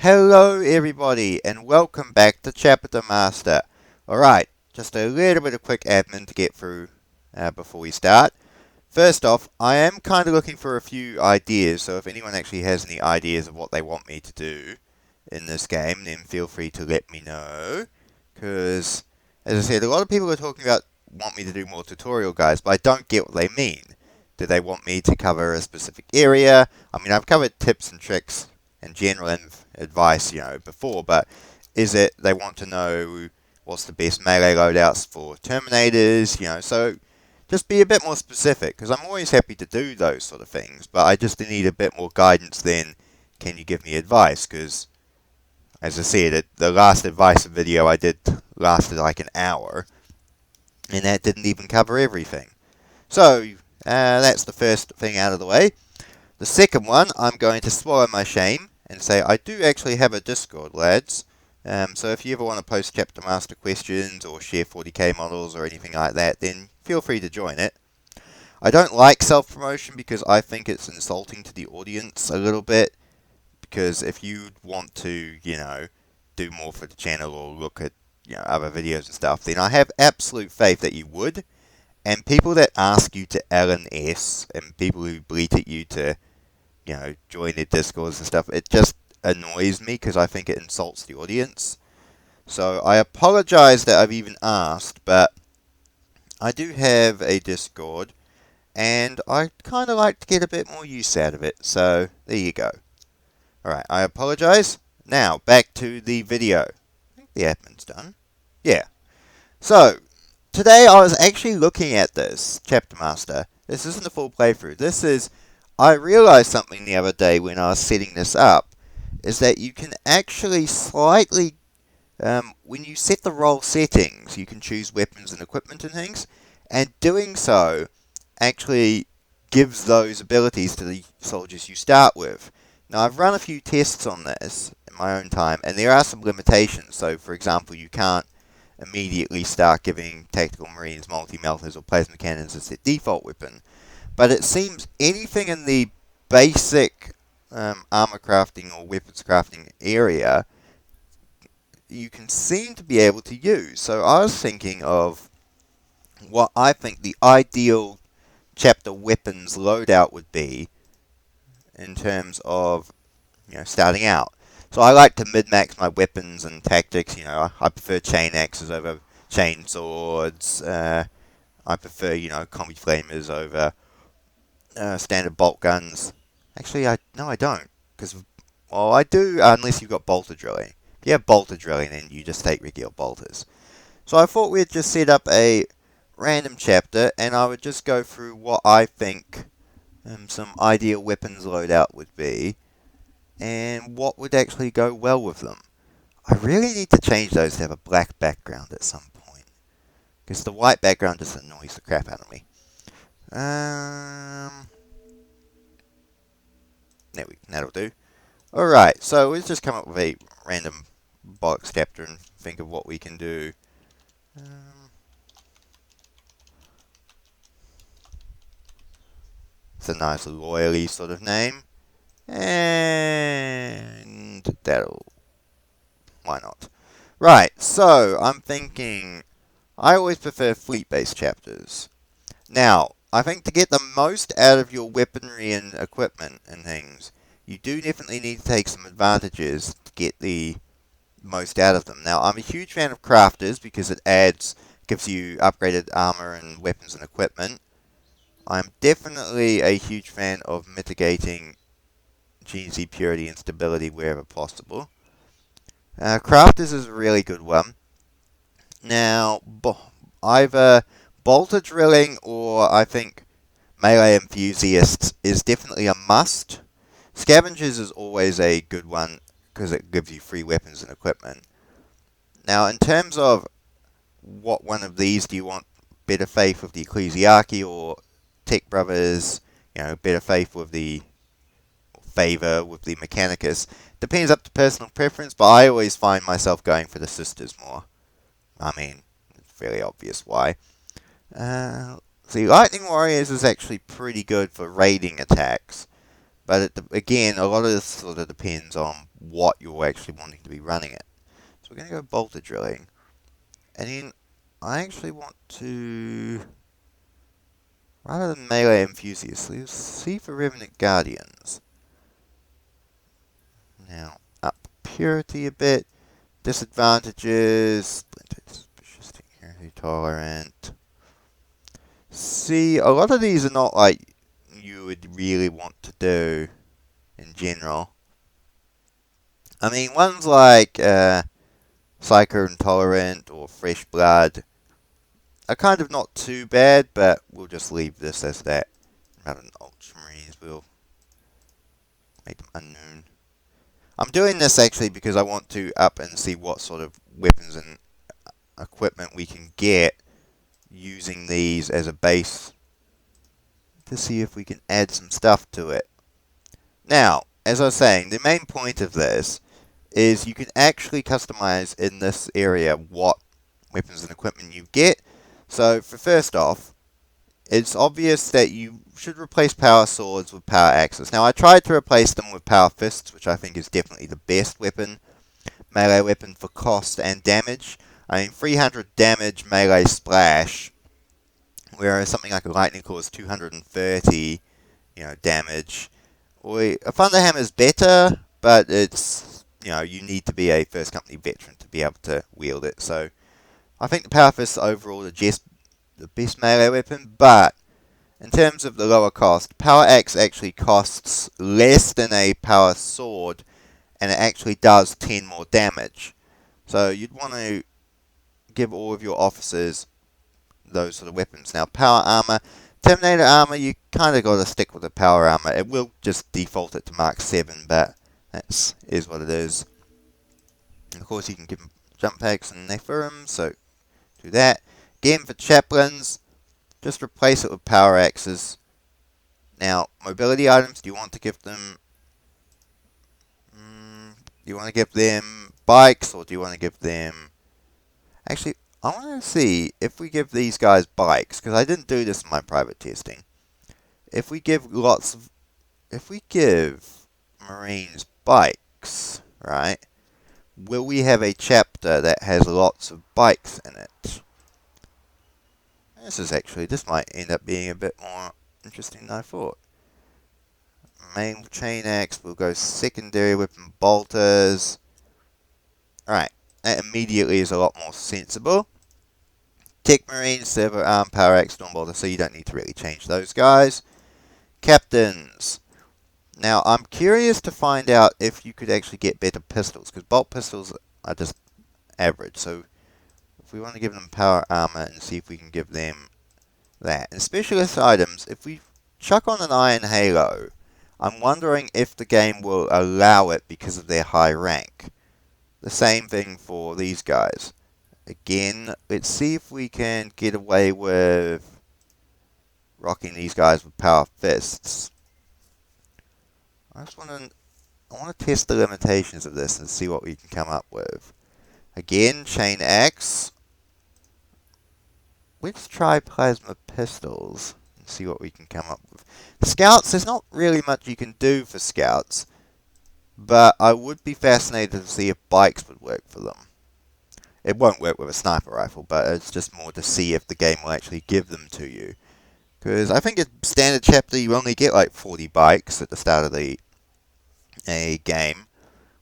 Hello everybody and welcome back to Chapter Master. Alright, just a little bit of quick admin to get through before we start. First off, I am kind of looking for a few ideas, so if anyone actually has any ideas of what they want me to do in this game, then feel free to let me know. Because, as I said, a lot of people are talking about want me to do more tutorial guides, but I don't get what they mean. Do they want me to cover a specific area? I mean, I've covered tips and tricks and general advice, before, but is it they want to know what's the best melee loadouts for Terminators, so just be a bit more specific, because I'm always happy to do those sort of things, but I just need a bit more guidance than can you give me advice, because, as I said, the last advice video I did lasted like an hour, and that didn't even cover everything. So, that's the first thing out of the way. The second one, I'm going to swallow my shame and say I do actually have a Discord, lads. So if you ever want to post Chapter Master questions or share 40k models or anything like that, then feel free to join it. I don't like self-promotion because I think it's insulting to the audience a little bit. Because if you want to, do more for the channel or look at, other videos and stuff, then I have absolute faith that you would. And people that ask you to LNS and people who bleat at you to join their discords and stuff, it just annoys me because I think it insults the audience. So I apologize that I've even asked, but I do have a Discord, and I kind of like to get a bit more use out of it, so there you go. Alright, I apologize. Now, back to the video. I think the admin's done. Yeah. So, today I was actually looking at this Chapter Master. This isn't a full playthrough. This is... I realized something the other day when I was setting this up, is that you can actually slightly, when you set the role settings, you can choose weapons and equipment and things, and doing so actually gives those abilities to the soldiers you start with. Now, I've run a few tests on this in my own time, and there are some limitations. So, for example, you can't immediately start giving Tactical Marines, Multi-Melters, or Plasma Cannons as their default weapon. But it seems anything in the basic armor crafting or weapons crafting area, you can seem to be able to use. So I was thinking of what I think the ideal chapter weapons loadout would be in terms of, starting out. So I like to min-max my weapons and tactics. I prefer chain axes over chain swords. I prefer, combi flamers over standard bolt guns. Actually, no, I don't. Because, well, I do, unless you've got bolter drilling. If you have bolter drilling, then you just take regular bolters. So I thought we'd just set up a random chapter, and I would just go through what I think some ideal weapons loadout would be, and what would actually go well with them. I really need to change those to have a black background at some point, because the white background just annoys the crap out of me. That'll do. Alright, so let's just come up with a random box chapter and think of what we can do. It's a nice loyally sort of name. And why not? Right, so I'm thinking, I always prefer fleet-based chapters. Now, I think to get the most out of your weaponry and equipment and things, you do definitely need to take some advantages to get the most out of them. Now, I'm a huge fan of crafters because it gives you upgraded armor and weapons and equipment. I'm definitely a huge fan of mitigating GNC purity and stability wherever possible. Crafters is a really good one. Now, either bolter drilling or I think melee enthusiasts is definitely a must. Scavengers is always a good one because it gives you free weapons and equipment. Now, in terms of what one of these do you want, better faith with the Ecclesiarchy or Tech Brothers, better faith with the favor with the Mechanicus, depends up to personal preference, but I always find myself going for the Sisters more. I mean, it's fairly obvious why. See, Lightning Warriors is actually pretty good for raiding attacks, But again, a lot of this sort of depends on what you're actually wanting to be running it. So we're going to go bolter drilling. And then I actually want to, rather than melee enthusiasts, let's see for Revenant Guardians. Now, up purity a bit. Disadvantages, splintered, suspicious, security tolerant. See, a lot of these are not like you would really want to do in general. I mean, ones like Psycho Intolerant or Fresh Blood are kind of not too bad, but we'll just leave this as that. Rather than Ultramarines, we'll make them unknown. I'm doing this actually because I want to up and see what sort of weapons and equipment we can get using these as a base to see if we can add some stuff to it. Now, as I was saying, the main point of this is you can actually customize in this area what weapons and equipment you get. So, for first off, it's obvious that you should replace power swords with power axes. Now, I tried to replace them with power fists, which I think is definitely the best melee weapon for cost and damage. I mean, 300 damage melee splash, whereas something like a lightning claw is 230, damage. A Thunderhammer is better, but it's, you need to be a first company veteran to be able to wield it. So I think the Power Fist overall are just the best melee weapon, but in terms of the lower cost, Power Axe actually costs less than a Power Sword, and it actually does 10 more damage. So you'd want to give all of your officers those sort of weapons. Now, Power Armor, Terminator Armor, you kind of got to stick with the Power Armor. It will just default it to Mark 7, but that is what it is. And of course, you can give them jump packs and Nephirim, so do that. Again, for Chaplains, just replace it with Power Axes. Now, mobility items, do you want to give them... do you want to give them bikes, or do you want to give them... Actually, I want to see if we give these guys bikes, because I didn't do this in my private testing. If we give Marines bikes, right, will we have a chapter that has lots of bikes in it? This might end up being a bit more interesting than I thought. Main chain axe, we'll go secondary weapon bolters. Alright, that immediately is a lot more sensible. Tech Marine, Servo Arm, Power Axe, Storm Bolter, so you don't need to really change those guys. Captains. Now, I'm curious to find out if you could actually get better pistols, because bolt pistols are just average, so if we want to give them Power Armor and see if we can give them that. And specialist items, if we chuck on an Iron Halo, I'm wondering if the game will allow it because of their high rank. The same thing for these guys. Again, let's see if we can get away with rocking these guys with power fists. I want to test the limitations of this and see what we can come up with. Again, chain axe. Let's try plasma pistols and see what we can come up with. Scouts, there's not really much you can do for scouts, but I would be fascinated to see if bikes would work for them. It won't work with a sniper rifle, but it's just more to see if the game will actually give them to you. Because I think a standard chapter, you only get like 40 bikes at the start of a game,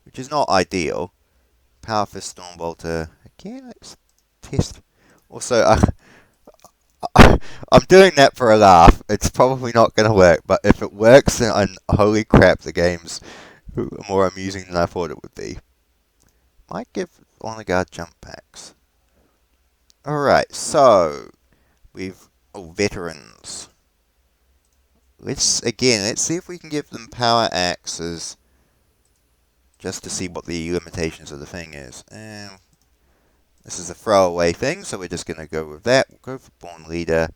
which is not ideal. Power Fist Storm Bolter. Again, let's test. Also, I'm doing that for a laugh. It's probably not going to work, but if it works, then holy crap, the game's more amusing than I thought it would be. Might give Honor Guard jump packs. Alright, so veterans. Let's see if we can give them power axes just to see what the limitations of the thing is. This is a throwaway thing, so we're just going to go with that. We'll go for Born Leader.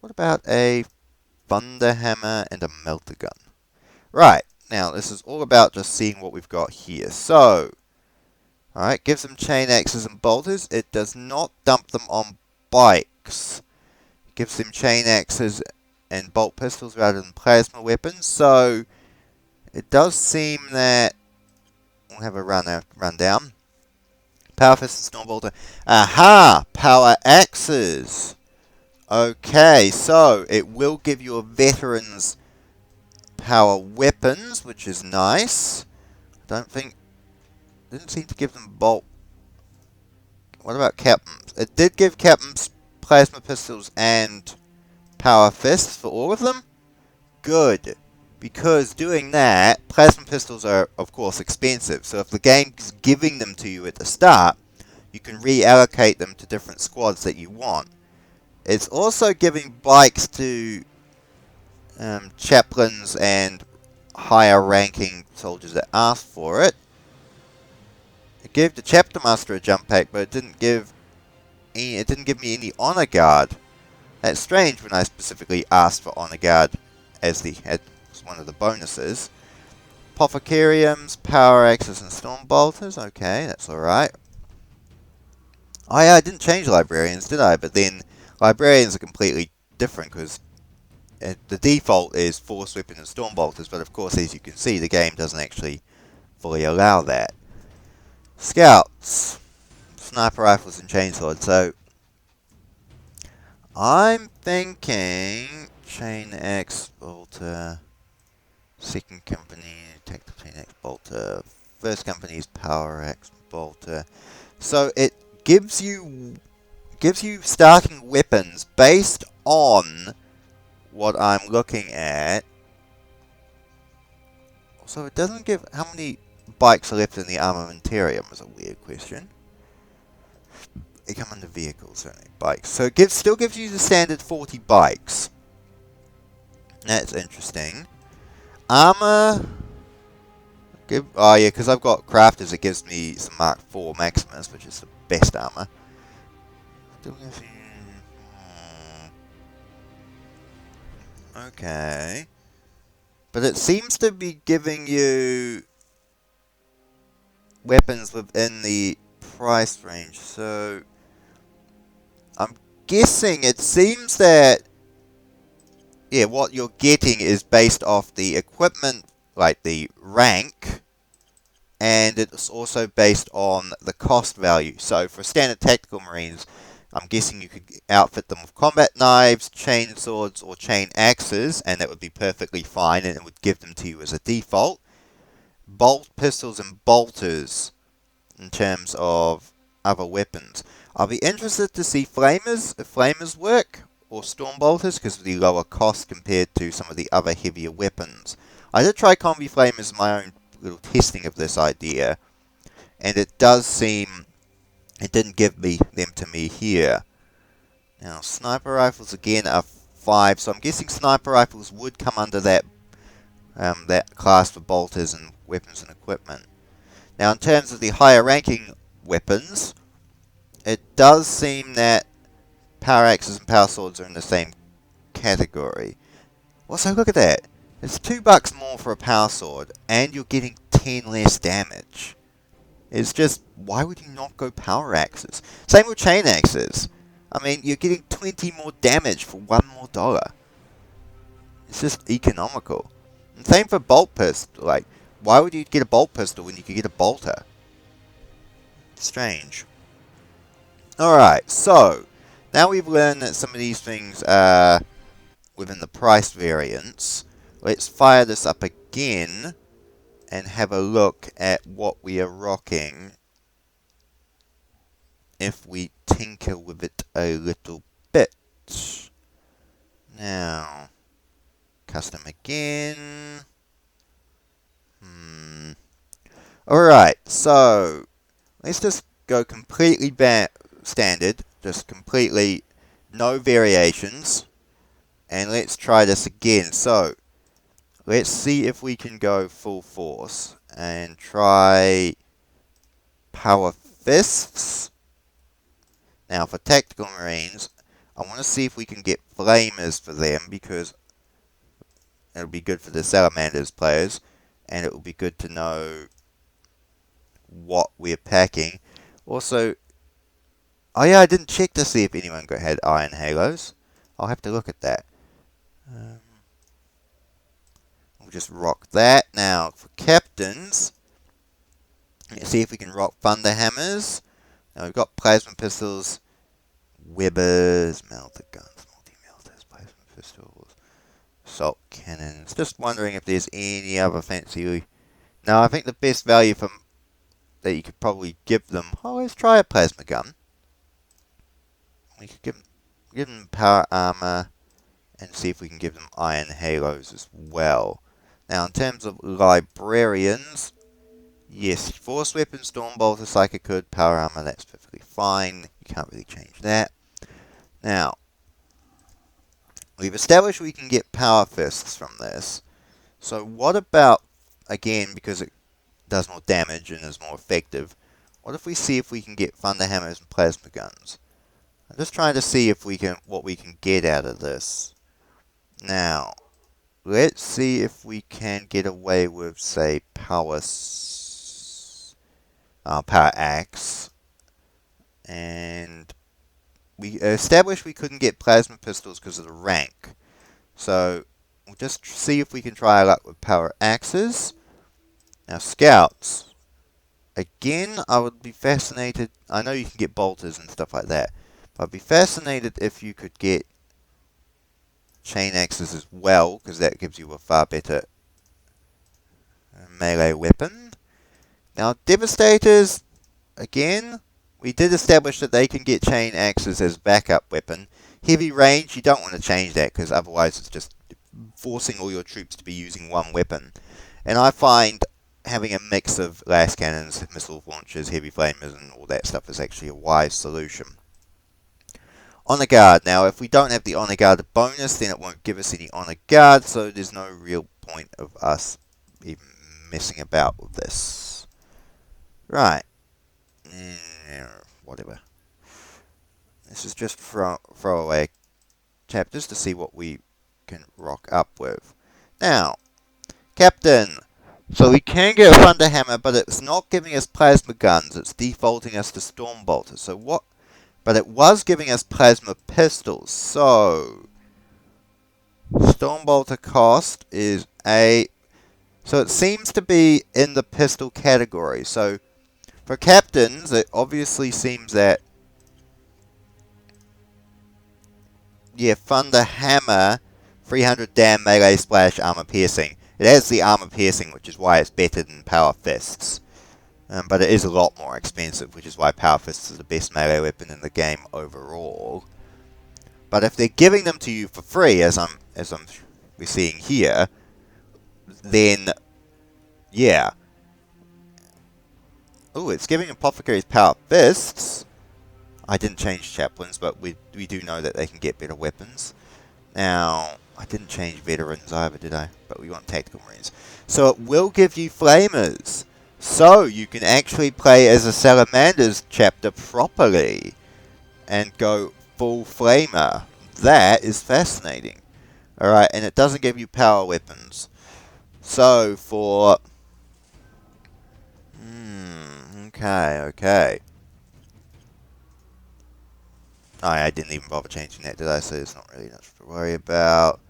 What about a Thunderhammer and a Melter Gun? Right, now this is all about just seeing what we've got here. So, alright, gives them chain axes and bolters. It does not dump them on bikes. It gives them chain axes and bolt pistols rather than plasma weapons. So, it does seem that we'll have a rundown. Power Fist and Stormbolter. Aha! Power Axes. Okay, so it will give your veterans power weapons, which is nice. Didn't seem to give them bolt. What about captains? It did give captains plasma pistols and power fists for all of them. Good, because doing that, plasma pistols are of course expensive. So if the game's giving them to you at the start, you can reallocate them to different squads that you want. It's also giving bikes to chaplains and higher ranking soldiers that asked for it. It gave the chapter master a jump pack, but it didn't give me any honor guard. That's strange when I specifically asked for honor guard as one of the bonuses. Apothecariums, power axes, and storm bolters. Okay, that's alright. Oh yeah, I didn't change librarians, did I? But then librarians are completely different because the default is force weapon and storm bolters, but of course, as you can see, the game doesn't actually fully allow that. Scouts, sniper rifles, and chainswords. So I'm thinking chain X bolter, second company tactical chain X bolter, first company's power X bolter. So it gives you starting weapons based on what I'm looking at. So it doesn't give how many bikes are left in the armamentarium is a weird question. They come under vehicles, certainly. Bikes. So it still gives you the standard 40 bikes. That's interesting. Armor. Oh yeah, because I've got crafters, it gives me some Mark IV Maximus, which is the best armor. Okay. But it seems to be giving you weapons within the price range. So I'm guessing it seems that what you're getting is based off the equipment, like the rank, and it's also based on the cost value. So for standard tactical marines, I'm guessing you could outfit them with combat knives, chain swords, or chain axes, and that would be perfectly fine, and it would give them to you as a default. Bolt pistols and bolters in terms of other weapons. I'll be interested to see flamers, if flamers work, or storm bolters, because of the lower cost compared to some of the other heavier weapons. I did try combi flamers in my own little testing of this idea, and it does seem it didn't give them to me here. Now, sniper rifles again are 5, so I'm guessing sniper rifles would come under that class for bolters and weapons and equipment. Now, in terms of the higher ranking weapons, it does seem that power axes and power swords are in the same category. Also, look at that. It's $2 more for a power sword, and you're getting 10 less damage. It's just, why would you not go power axes? Same with chain axes. I mean, you're getting 20 more damage for $1 more. It's just economical. And same for bolt pistol. Like, why would you get a bolt pistol when you could get a bolter? Strange. Alright, so now we've learned that some of these things are within the price variance. Let's fire this up again and have a look at what we are rocking if we tinker with it a little bit. Now, custom again. Alright, so let's just go completely standard, just completely no variations, and let's try this again. So, let's see if we can go full force and try power fists. Now for tactical marines, I want to see if we can get flamers for them, because it'll be good for the salamanders players, and it will be good to know what we're packing. Also, oh yeah, I didn't check to see if anyone had iron halos. I'll have to look at that. We'll just rock that. Now, for captains, let's see if we can rock thunder hammers. Now, we've got plasma pistols, webbers, melter guns, multi-melters, plasma pistols, assault cannons. Just wondering if there's any other fancy... Now, I think the best value from that you could probably give them... Oh, let's try a plasma gun. We could give them power armor and see if we can give them iron halos as well. Now, in terms of librarians, yes, force weapon, stormbolter, psychic hood, power armor, that's perfectly fine. You can't really change that. Now, we've established we can get power fists from this. So what about, again, because it does more damage and is more effective, what if we see if we can get thunder hammers and plasma guns? I'm just trying to see if we can what we can get out of this. Now, let's see if we can get away with, say, power axe. And we established we couldn't get plasma pistols because of the rank. So, we'll just see if we can try our luck with power axes. Now, scouts. Again, I would be fascinated. I know you can get bolters and stuff like that. But I'd be fascinated if you could get chain axes as well, because that gives you a far better melee weapon. Now, devastators, again, we did establish that they can get chain axes as backup weapon. Heavy range, you don't want to change that, because otherwise it's just forcing all your troops to be using one weapon. And I find having a mix of las cannons, missile launchers, heavy flamers, and all that stuff is actually a wise solution. Honor Guard. Now, if we don't have the Honor Guard bonus, then it won't give us any Honor Guard, so there's no real point of us even messing about with this. Right. Whatever. This is just throwaway chapters to see what we can rock up with. Now, Captain. So we can get a Thunder Hammer, but it's not giving us plasma guns. It's defaulting us to Stormbolter. So what... But it was giving us plasma pistols, so Stormbolter cost is a... So it seems to be in the pistol category. So for captains, it obviously seems that... Yeah, Thunder Hammer, 300 damn melee splash, armor piercing. It has the armor piercing, which is why it's better than Power Fists. But it is a lot more expensive, which is why Power Fists is the best melee weapon in the game overall. But if they're giving them to you for free, as we're seeing here, then yeah. Oh, it's giving Apothecaries Power Fists. I didn't change Chaplains, but we do know that they can get better weapons. Now, I didn't change Veterans either, did I? But we want Tactical Marines. So it will give you Flamers. So, you can actually play as a Salamander's chapter properly and go full Flamer. That is fascinating. Alright, and it doesn't give you power weapons. So, for... Okay. Oh, I didn't even bother changing that, did I? So, it's not really much to worry about.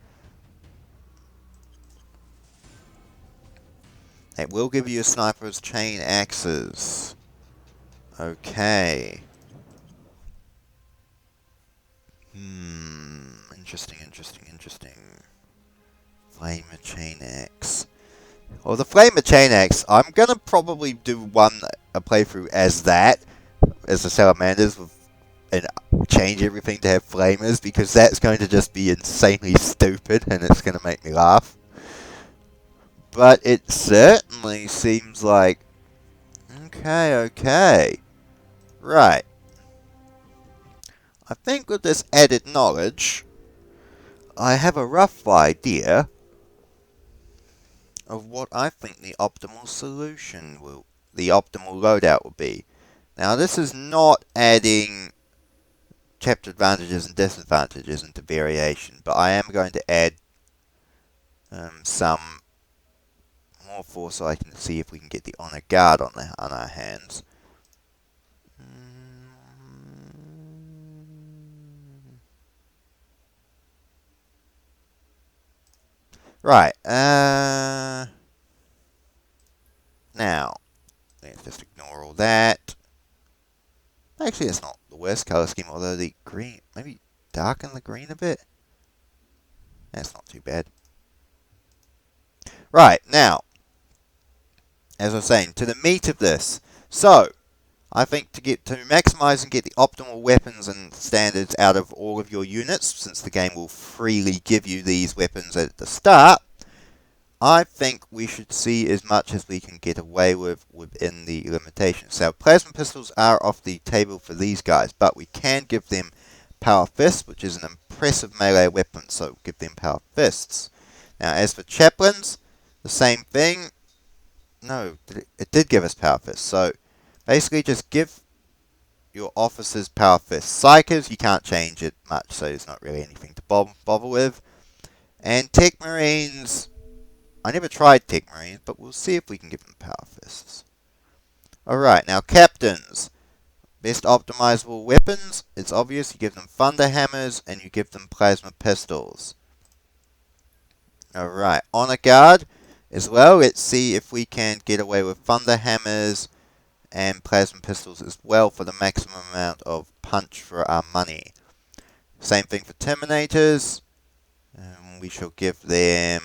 It will give you a sniper's chain axes. Okay. Interesting. Flamer chain axe. Well, the Flamer chain axe, I'm gonna probably do a playthrough as that, as the Salamanders, and change everything to have Flamers, because that's going to just be insanely stupid, and it's gonna make me laugh. But it certainly seems like... Okay. Right. I think with this added knowledge, I have a rough idea of what I think the optimal solution will... The optimal loadout will be. Now, this is not adding chapter advantages and disadvantages into variation, but I am going to add some... more force so I can see if we can get the Honor Guard on our hands. Right. that. Actually, it's not the worst color scheme, although the green, maybe darken the green a bit. That's not too bad. Right, now, as I was saying, to the meat of this. So, I think to maximize and get the optimal weapons and standards out of all of your units, since the game will freely give you these weapons at the start, I think we should see as much as we can get away with within the limitations. So plasma pistols are off the table for these guys, but we can give them power fists, which is an impressive melee weapon, so give them power fists. Now as for chaplains, the same thing. No, it did give us power fists, so basically just give your officers power fists. Psychers, you can't change it much, so there's not really anything to bother with. And Tech Marines, I never tried Tech Marines, but we'll see if we can give them power fists. Alright, now captains. Best optimizable weapons, it's obvious, you give them thunder hammers and you give them plasma pistols. Alright, honor guard as well, let's see if we can get away with thunder hammers and plasma pistols as well for the maximum amount of punch for our money. Same thing for terminators, we shall give them...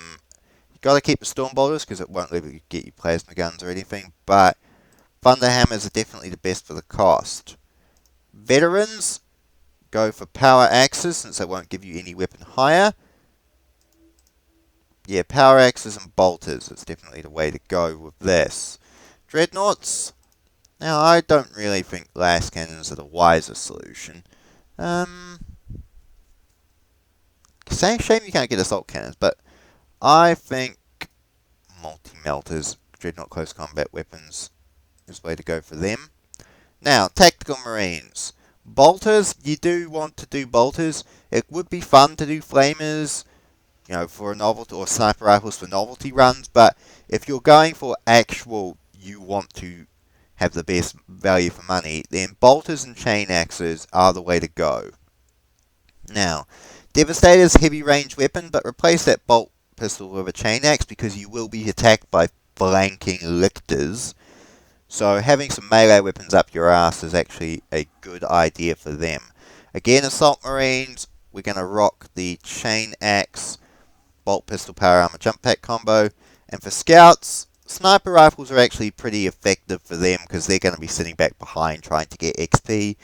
Got to keep the storm bolters because it won't let you get you plasma guns or anything, but thunder hammers are definitely the best for the cost. Veterans, go for power axes since they won't give you any weapon higher. Yeah, power axes and bolters is definitely the way to go with this. Dreadnoughts, now I don't really think las cannons are the wiser solution. Shame you can't get assault cannons, but I think multi-melters, dreadnought close combat weapons is the way to go for them. Now, tactical marines. Bolters, you do want to do bolters. It would be fun to do flamers, you know, for a novelty, or sniper rifles for novelty runs, but if you're going for actual, you want to have the best value for money, then bolters and chain axes are the way to go. Now, Devastator's heavy range weapon, but replace that bolt pistol with a chain axe because you will be attacked by flanking lictors. So having some melee weapons up your ass is actually a good idea for them. Again, assault marines, we're going to rock the chain axe, bolt pistol power armor jump pack combo. And for scouts, sniper rifles are actually pretty effective for them because they're going to be sitting back behind trying to get XP.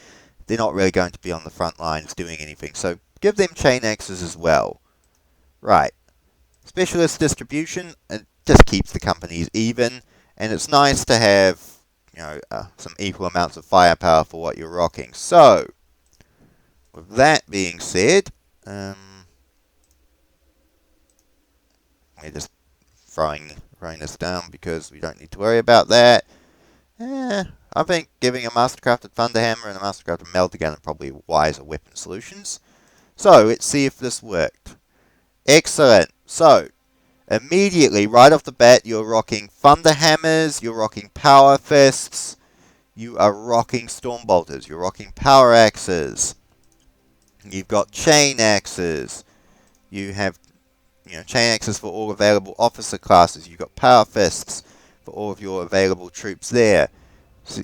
They're not really going to be on the front lines doing anything, so give them chain axes as well. Right. Specialist distribution, it just keeps the companies even, and it's nice to have, you know, some equal amounts of firepower for what you're rocking. So, with that being said, we're just throwing this down because we don't need to worry about that. I think giving a Mastercrafted Thunderhammer and a Mastercrafted Melter Gun are probably wiser weapon solutions. So, let's see if this worked. Excellent. So, immediately, right off the bat, you're rocking Thunderhammers, you're rocking Power Fists, you are rocking Stormbolters, you're rocking Power Axes, you've got Chain Axes, you have, you know, Chain Axes for all available officer classes, you've got Power Fists for all of your available troops there. So,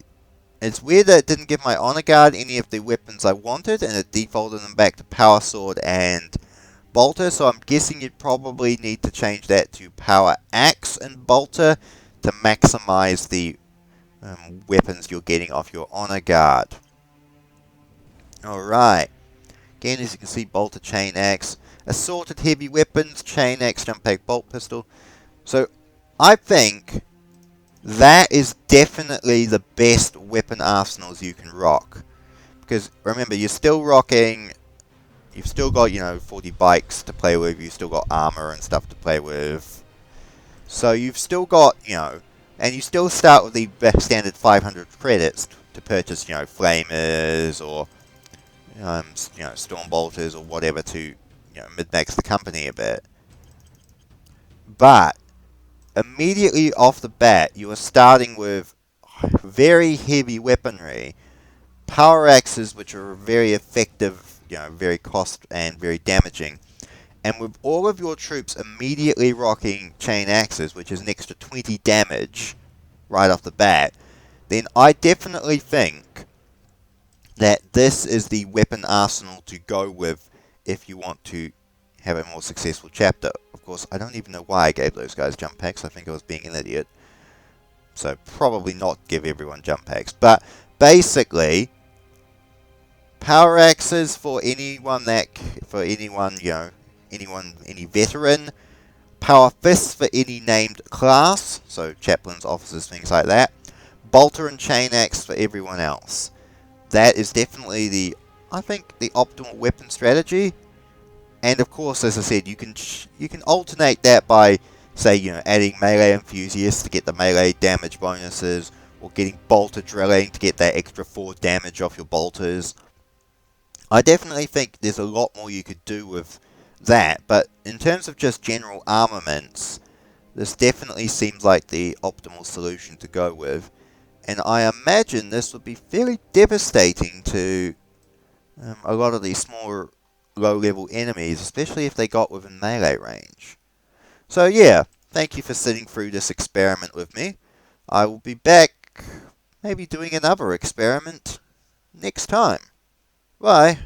it's weird that it didn't give my Honor Guard any of the weapons I wanted, and it defaulted them back to Power Sword and Bolter, so I'm guessing you'd probably need to change that to Power Axe and Bolter to maximize the weapons you're getting off your Honor Guard. Alright, again as you can see, Bolter, Chain Axe, assorted heavy weapons, Chain Axe, Jump Pack, Bolt Pistol. So I think that is definitely the best weapon arsenals you can rock. Because remember, you're still rocking, you've still got, you know, 40 bikes to play with, you've still got armor and stuff to play with. So you've still got, you know, and you still start with the standard 500 credits to purchase, you know, flamers or, you know, stormbolters or whatever to, you know, mid-max the company a bit. But immediately off the bat, you are starting with very heavy weaponry, power axes, which are very effective, you know, very cost and very damaging, and with all of your troops immediately rocking chain axes, which is an extra 20 damage right off the bat, then I definitely think that this is the weapon arsenal to go with if you want to have a more successful chapter. Of course, I don't even know why I gave those guys jump packs. I think I was being an idiot. So probably not give everyone jump packs. But basically, power axes for anyone, any veteran. Power fists for any named class, so chaplains, officers, things like that. Bolter and chain axe for everyone else. That is definitely I think, the optimal weapon strategy. And of course, as I said, you can alternate that by, say, adding melee enthusiasts to get the melee damage bonuses, or getting bolter drilling to get that extra 4 damage off your bolters. I definitely think there's a lot more you could do with that, but in terms of just general armaments, this definitely seems like the optimal solution to go with, and I imagine this would be fairly devastating to a lot of these smaller low-level enemies, especially if they got within melee range. So yeah, thank you for sitting through this experiment with me. I will be back, maybe doing another experiment next time. Bye.